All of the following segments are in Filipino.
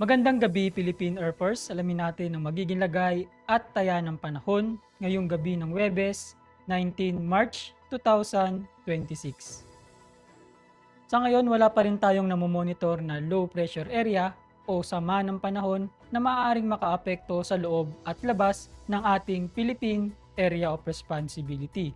Magandang gabi, Philippine Air Force. Alamin natin ang magiging lagay at taya ng panahon ngayong gabi ng Huwebes, 19 March 2026. Sa ngayon, wala pa rin tayong namomonitor na low pressure area o sama ng panahon na maaaring makaapekto sa loob at labas ng ating Philippine Area of Responsibility.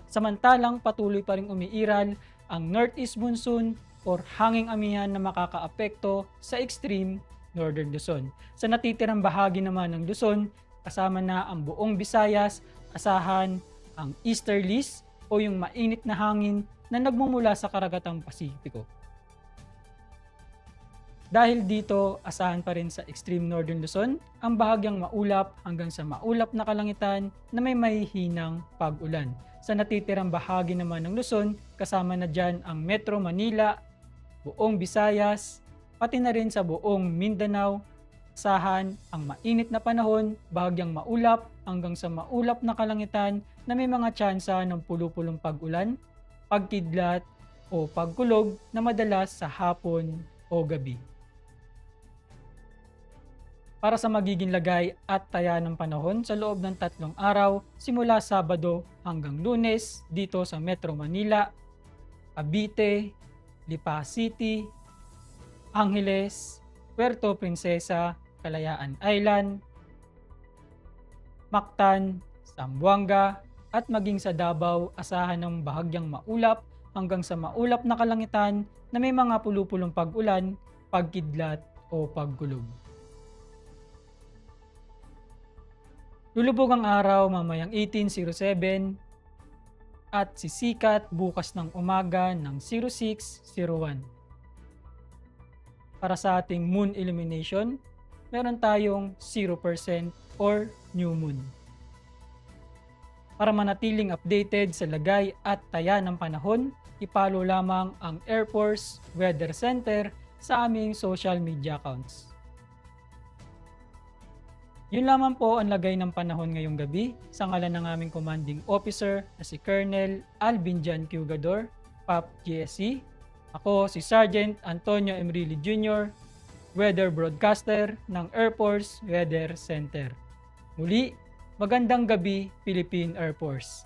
Samantalang patuloy pa rin umiiral ang Northeast Monsoon or hanging amihan na makakaapekto sa extreme Northern Luzon. Sa natitirang bahagi naman ng Luzon, kasama na ang buong Visayas, asahan ang easterlies o yung mainit na hangin na nagmumula sa karagatang Pasipiko. Dahil dito, asahan pa rin sa extreme Northern Luzon ang bahagyang maulap hanggang sa maulap na kalangitan na may mahihinang pag-ulan. Sa natitirang bahagi naman ng Luzon, kasama na dyan ang Metro Manila, buong Visayas, pati na rin sa buong Mindanao, asahan ang mainit na panahon, bahagyang maulap hanggang sa maulap na kalangitan na may mga tsansa ng pulupulong pag-ulan, pagkidlat o pagkulog na madalas sa hapon o gabi. Para sa magiging lagay at taya ng panahon sa loob ng 3 araw simula Sabado hanggang Lunes dito sa Metro Manila, Cavite, Lipa City, Angeles, Puerto Princesa, Kalayaan Island, Mactan, Zamboanga at maging sa Davao asahan ng bahagyang maulap hanggang sa maulap na kalangitan na may mga pulupulong pag-ulan, pagkidlat o pagkulog. Lulubog ang araw mamayang 18:07 at sisikat bukas ng umaga ng 06:01. Para sa ating moon illumination, meron tayong 0% or new moon. Para manatiling updated sa lagay at taya ng panahon, ipalo lamang ang Air Force Weather Center sa aming social media accounts. Yun lamang po ang lagay ng panahon ngayong gabi sa ngalan ng aming commanding officer na si Colonel Alvin Jan Cugador, PAP GSC. Ako si Sergeant Antonio Emrilli Jr., Weather Broadcaster ng Air Force Weather Center. Muli, magandang gabi Philippine Air Force.